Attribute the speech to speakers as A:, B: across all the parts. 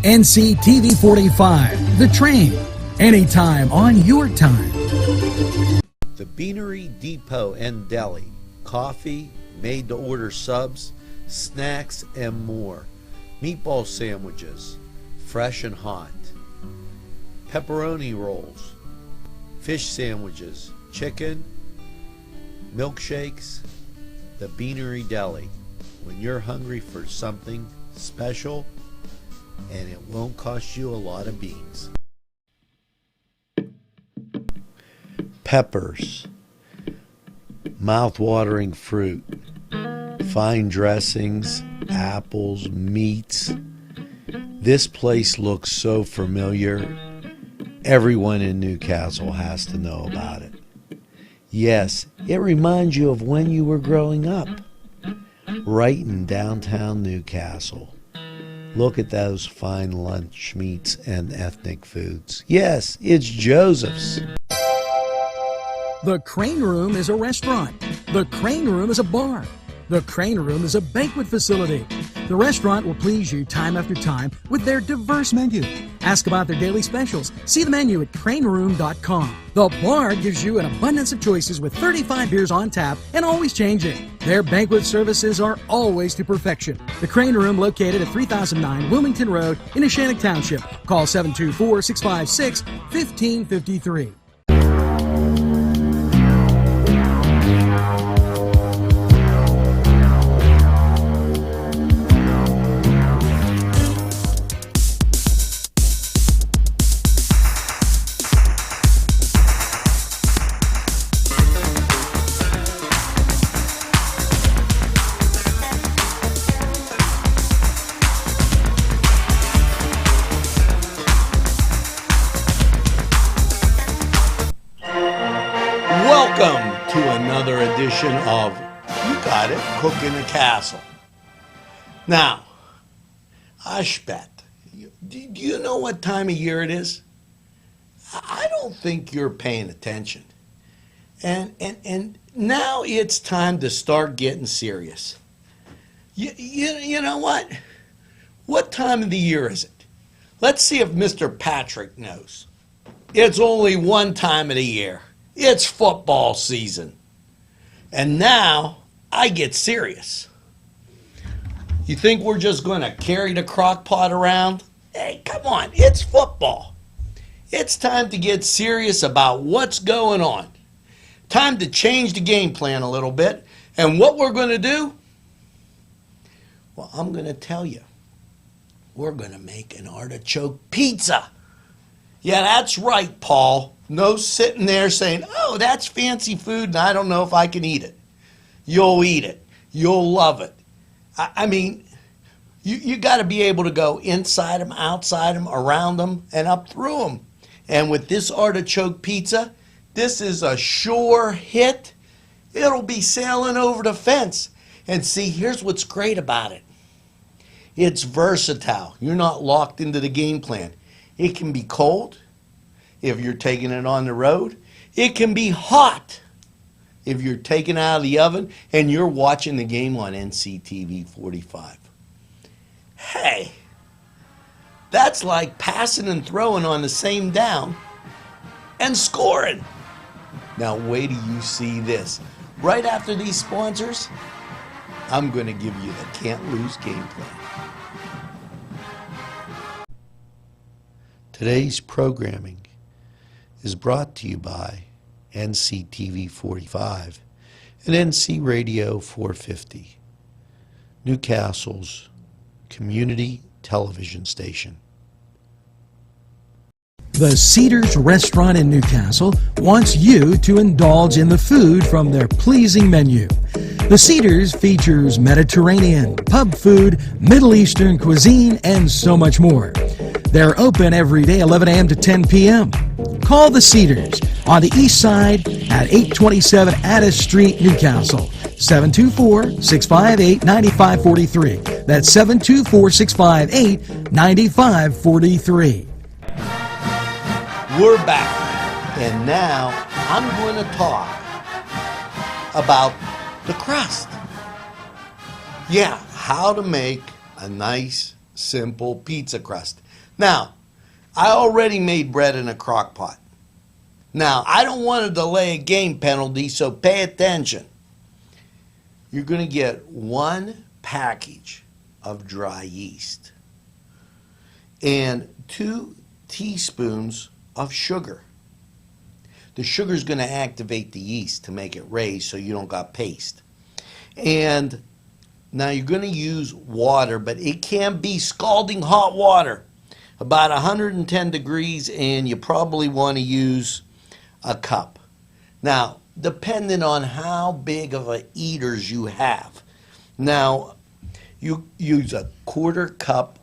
A: NCTV45, The Train, anytime on your time.
B: The Beanery Depot and Deli. Coffee, made-to-order subs, snacks, and more. Meatball sandwiches, fresh and hot. Pepperoni rolls, fish sandwiches, chicken, milkshakes. The Beanery Deli. When you're hungry for something special, and it won't cost you a lot of beans. Peppers, mouth-watering fruit, fine dressings, apples, meats. This place looks so familiar. Everyone in Newcastle has to know about it. Yes, it reminds you of when you were growing up, right in downtown Newcastle. Look at those fine lunch meats and ethnic foods. Yes, it's Joseph's.
A: The Crane Room is a restaurant. The Crane Room is a bar. The Crane Room is a banquet facility. The restaurant will please you time after time with their diverse menu. Ask about their daily specials. See the menu at craneroom.com. The bar gives you an abundance of choices with 35 beers on tap and always changing. Their banquet services are always to perfection. The Crane Room, located at 3009 Wilmington Road in Ashannock Township. Call 724-656-1553.
B: Welcome to another edition of You Got It, Cooking the Castle. Now, Ashbet, do you know what time of year it is? I don't think you're paying attention. And now it's time to start getting serious. You know what? What time of the year is it? Let's see if Mr. Patrick knows. It's only one time of the year. It's football season. And now I get serious. You think we're just going to carry the crock pot around? Hey, come on, it's football. It's time to get serious about what's going on. Time to change the game plan a little bit. And what we're going to do? Well, I'm going to tell you. We're going to make an artichoke pizza. Yeah, that's right, Paul. No sitting there saying, oh, that's fancy food and I don't know if I can eat it. You'll eat it. You'll love it. I mean, you got to be able to go inside them, outside them, around them, and up through them. And with this artichoke pizza, this is a sure hit. It'll be sailing over the fence. And see, here's what's great about it. It's versatile. You're not locked into the game plan. It can be cold if you're taking it on the road. It can be hot if you're taking it out of the oven and you're watching the game on NCTV45. Hey, that's like passing and throwing on the same down and scoring. Now wait till you see this. Right after these sponsors, I'm going to give you the can't lose game plan. Today's programming is brought to you by NCTV45 and NC Radio 450, Newcastle's community television station.
A: The Cedars Restaurant in Newcastle wants you to indulge in the food from their pleasing menu. The Cedars features Mediterranean, pub food, Middle Eastern cuisine, and so much more. They're open every day, 11 a.m. to 10 p.m. Call the Cedars on the east side at 827 Addis Street, Newcastle. 724-658-9543. That's 724-658-9543.
B: We're back, and now I'm going to talk about the crust. Yeah, how to make a nice, simple pizza crust. Now, I already made bread in a crock pot. Now, I don't want to delay a game penalty, so pay attention. You're going to get 1 package of dry yeast and 2 teaspoons of sugar. The sugar is going to activate the yeast to make it raise so you don't got paste. And now you're going to use water, but it can be scalding hot water, about 110 degrees, and you probably want to use a cup. Now, depending on how big of a eaters you have. Now, you use a 1/4 cup.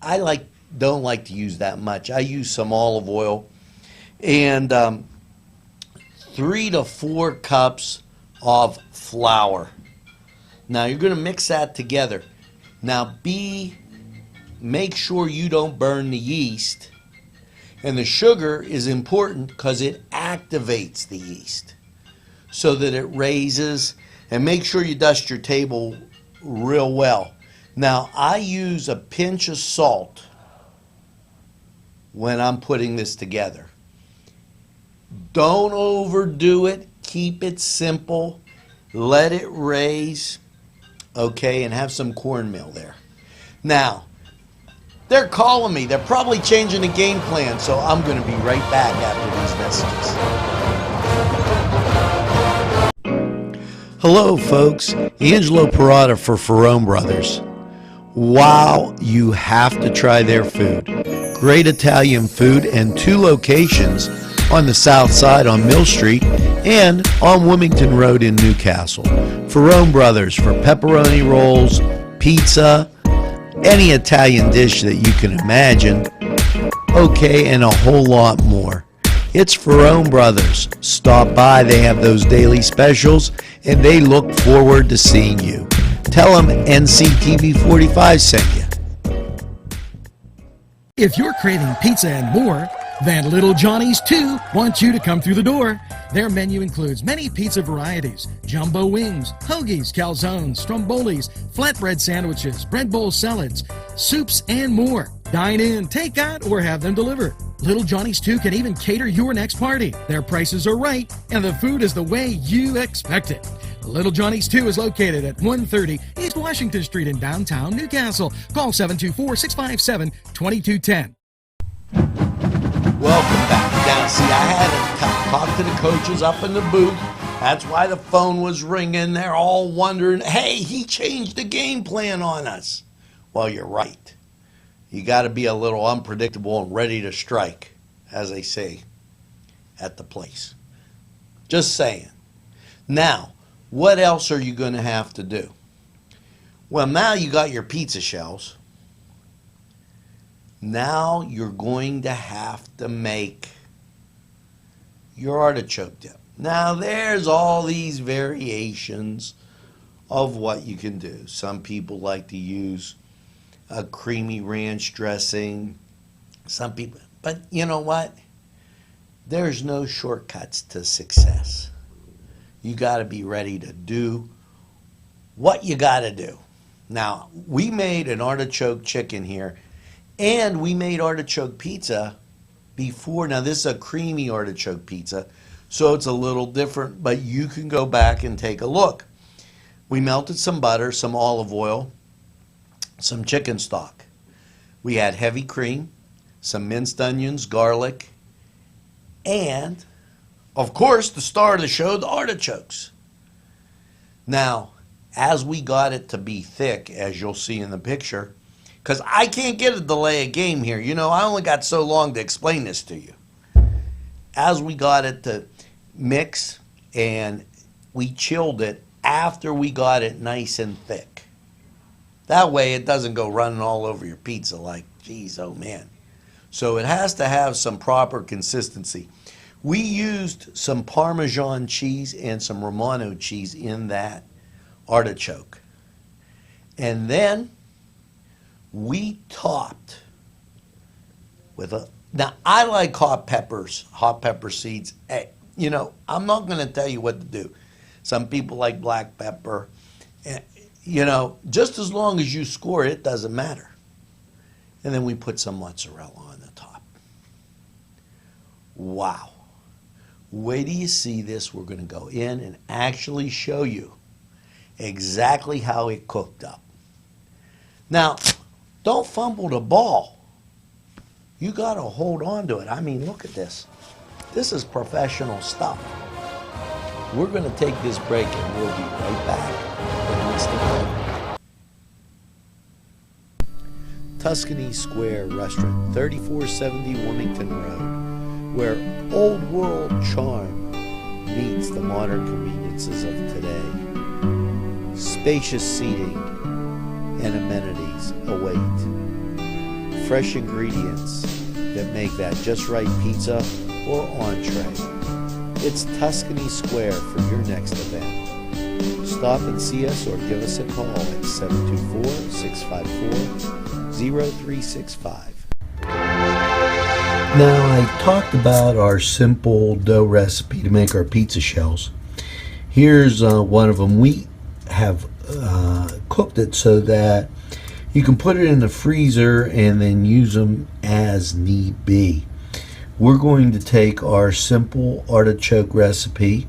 B: I don't like to use that much. I use some olive oil and 3 to 4 cups of flour. Now you're going to mix that together. Now make sure you don't burn the yeast. And the sugar is important because it activates the yeast so that it raises. And make sure you dust your table real well. Now I use a pinch of salt when I'm putting this together. Don't overdo it. Keep it simple. Let it raise. Okay, and have some cornmeal there. Now, they're calling me. They're probably changing the game plan, so I'm going to be right back after these messages. Hello, folks. Angelo Perrotta for Ferrone Brothers. Wow, you have to try their food. Great Italian food and 2 locations on the south side on Mill Street and on Wilmington Road in Newcastle. Ferrone Brothers for pepperoni rolls, pizza, any Italian dish that you can imagine, okay, and a whole lot more. It's Ferrone Brothers. Stop by, they have those daily specials, and they look forward to seeing you. Tell them NCTV45 sent you.
A: If you're craving pizza and more, then Little Johnny's too wants you to come through the door. Their menu includes many pizza varieties, jumbo wings, hoagies, calzones, strombolis, flatbread sandwiches, bread bowl salads, soups, and more. Dine in, take out, or have them delivered. Little Johnny's too can even cater your next party. Their prices are right, and the food is the way you expect it. Little Johnny's 2 is located at 130 East Washington Street in downtown Newcastle. Call 724-657-2210.
B: Welcome back. Now, see, I had to talk to the coaches up in the booth. That's why the phone was ringing. They're all wondering, hey, he changed the game plan on us. Well, you're right. You got to be a little unpredictable and ready to strike, as they say at the place. Just saying. Now, what else are you going to have to do? Well, now you got your pizza shells. Now you're going to have to make your artichoke dip. Now there's all these variations of what you can do. Some people like to use a creamy ranch dressing. Some people, but you know what? There's no shortcuts to success. You got to be ready to do what you got to do. Now, we made an artichoke chicken here. And we made artichoke pizza before. Now, this is a creamy artichoke pizza, so it's a little different, but you can go back and take a look. We melted some butter, some olive oil, some chicken stock. We had heavy cream, some minced onions, garlic, and, of course, the star of the show, the artichokes. Now, as we got it to be thick, as you'll see in the picture, because I can't get a delay of game here. You know, I only got so long to explain this to you. As we got it to mix, and we chilled it after we got it nice and thick. That way it doesn't go running all over your pizza like, geez, oh man. So it has to have some proper consistency. We used some Parmesan cheese and some Romano cheese in that artichoke. And then we topped with now I like hot peppers, hot pepper seeds. Hey, you know, I'm not going to tell you what to do. Some people like black pepper. You know, just as long as you score it, doesn't matter. And then we put some mozzarella on the top. Wow. Wait till you see this. We're going to go in and actually show you exactly how it cooked up. Now, don't fumble the ball. You got to hold on to it. I mean, look at this. This is professional stuff. We're going to take this break and we'll be right back. Stick around. Tuscany Square Restaurant, 3470 Wilmington Road, where old world charm meets the modern conveniences of today. Spacious seating and amenities await. Fresh ingredients that make that just right pizza or entree. It's Tuscany Square for your next event. Stop and see us or give us a call at 724-654-0365. Now, I talked about our simple dough recipe to make our pizza shells. Here's one of them. We have cooked it so that you can put it in the freezer and then use them as need be. We're going to take our simple artichoke recipe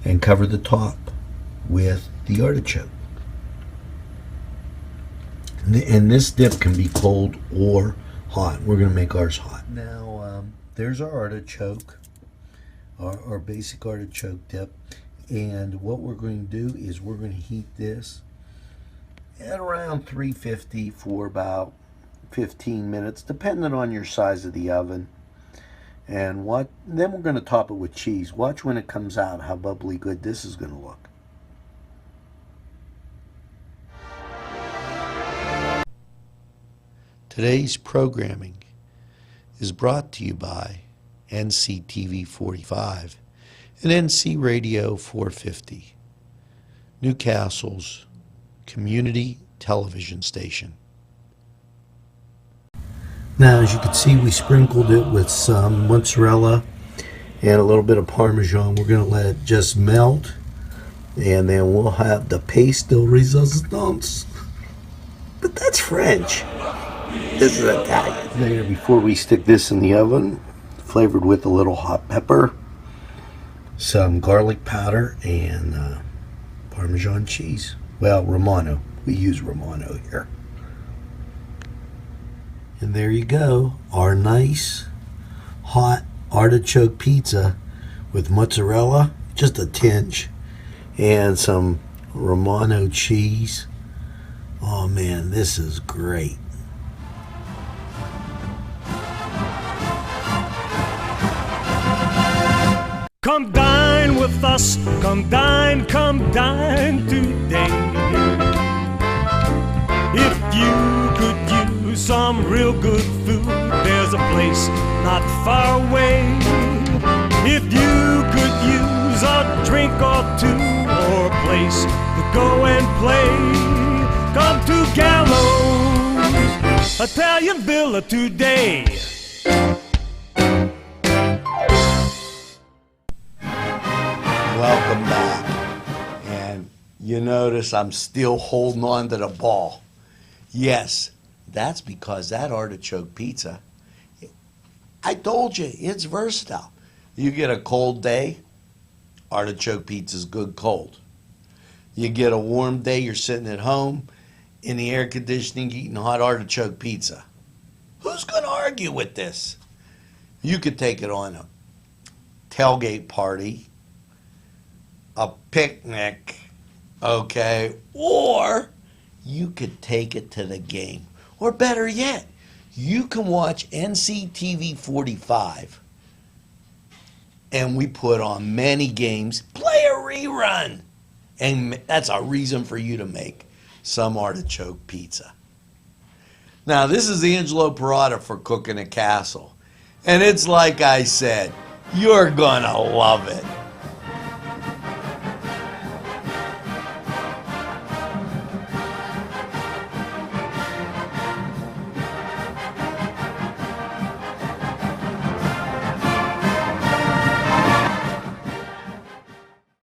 B: and cover the top with the artichoke. And this dip can be cold or hot. We're going to make ours hot. Now, there's our artichoke, our basic artichoke dip. And what we're going to do is we're going to heat this at around 350 for about 15 minutes, depending on your size of the oven. And then we're going to top it with cheese. Watch when it comes out how bubbly good this is going to look. Today's programming is brought to you by NCTV45 and NC Radio 450, Newcastle's community television station. Now, as you can see, we sprinkled it with some mozzarella and a little bit of Parmesan. We're going to let it just melt, and then we'll have the paste de resistance. But that's French. This is Italian. There, before we stick this in the oven, flavored with a little hot pepper, some garlic powder, and Parmesan cheese. Well, Romano. We use Romano here. And there you go, our nice hot artichoke pizza with mozzarella, just a tinge, and some Romano cheese. Oh man, this is great.
C: Come dine with us, come dine today. If you could use some real good food, there's a place not far away. If you could use a drink or two, or a place to go and play, come to Gallo's Italian Villa today.
B: Welcome back. And you notice I'm still holding on to the ball. Yes, that's because that artichoke pizza, I told you, it's versatile. You get a cold day, artichoke pizza's good cold. You get a warm day, you're sitting at home in the air conditioning eating hot artichoke pizza. Who's going to argue with this? You could take it on a tailgate party, a picnic, okay, or you could take it to the game. Or better yet, you can watch NCTV45, and we put on many games, play a rerun, and that's a reason for you to make some artichoke pizza. Now, this is Angelo Parada for Cooking a Castle, and it's like I said, you're gonna love it.